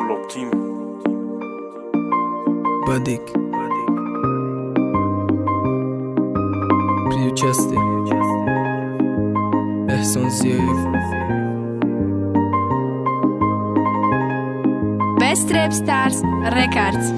Lop Team Badik Приучастие Ehsan Ziyayev Best Rap Stars Records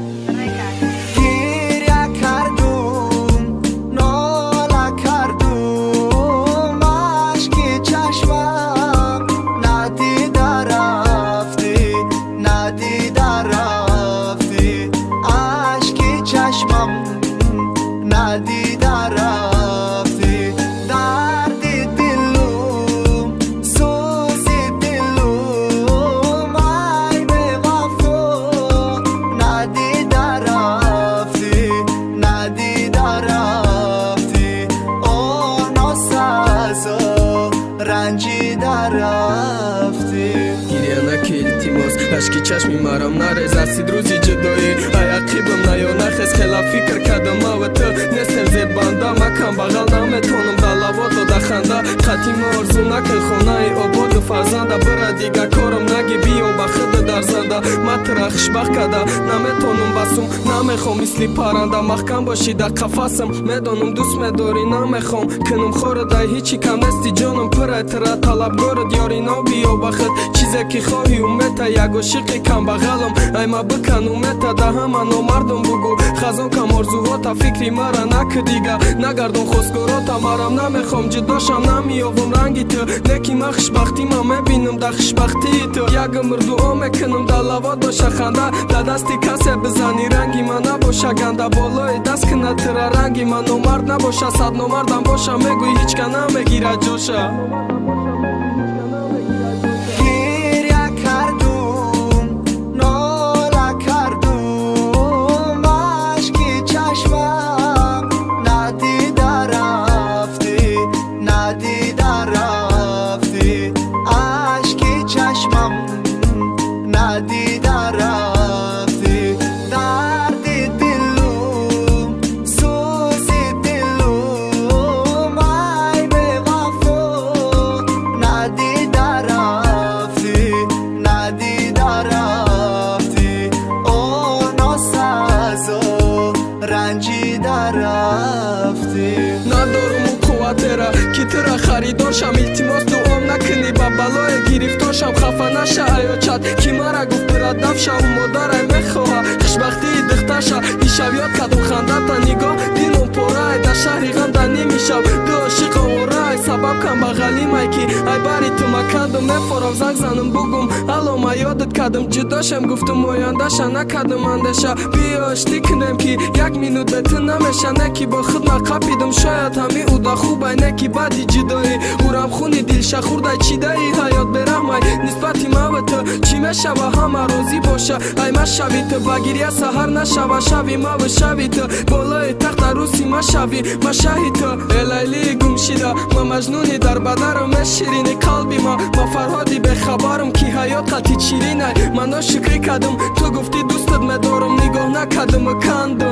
ندیدار رفتی درد دلم سوزی دلم ای به وفا ندیدار رفتی آه ناسازا رنجیدار رفتی گریه نکه التماس اشکی چشمی مرام نرز اسید روزی جدایی عقیبم نیا نخست خیلی فکر کردم و تو نسل زبانده مکم بغل نمیتونم در لوا داده خنده قطیم آرزو نکن خونه ای آباد و فرزنده برا دیگه کارم نگی بیا بخد در زنده متر خوشبخت کرده نمیتونم بسم نمیخوام مثلی پرنده محکم باشی در قفسم میدانم دوست میداری نمیخوام کنم خورده هیچی کم نستی جانم پر اعتراض طلبگارت یاری نو بیا بخد چیزی که خواهی اومتا یک عاشقی کم بغلم ای ما بکن اومتا ده همه مردم بگو خزان کم آرزوهاتا فکری مرا نک دیگه نگردون خوزگاراتا مرام نمیخوام جداشم نمیاوم رنگی تو نکی من خوشبختی من میبینم در خوشبختی تو یک عمر دعا میکنم در لوا باشه خنده در دستی کسی بزنی رنگی من نباشه گنده بالای دست کنه ترا رنگی من نمرد نباشه صد نمردم باشه میگوی هیچ که نمیگیره جوشه ندیدار رفتی درد دلم سوزی دلم ای به وفا ندیدار رفتی آه ناسازا رنجیدار رفتی ندارم اون قوته را که ترا خریدارشم التماس دعام نکنی با بلای گرفتارشم خفه نشه ایاچت که مرا گفت برا دفشه و مادر میخواه خوشبختی دخترشه ای شب یاد کدو خنده تا نگاه دینم پاره در شهری غم در نمیشم دو عاشق آوره سبب کم بغلی مای که ای بری تو مکندم میفارم زنگ زنم بگم الو ما یادت کردم جداشم گفتم آیندهشه نکردم اندشه بیا اشتی کنم که یک مینوت به تو نمیشه نکی با خود نقپیدم شاید همی او دا خوبه نکی بدی جدایی اورم خونی دلشه خورده چیده ای حیات برحمه نسبتی ما و تو چی میشه و همه روزی باشه ای ما شوی تو بگیری سهر نشوه شوی ما و شوی تو بالای تخت روسی ما شوی ما شهی تو لیلی گم شده ما مجنونی در بدرم شیرینی قلبی ما فرهادی به خبرم که حیات قطی چیرینه من شکری کردم تو گفتی دوستت مدارم نگاه نکردم و کندم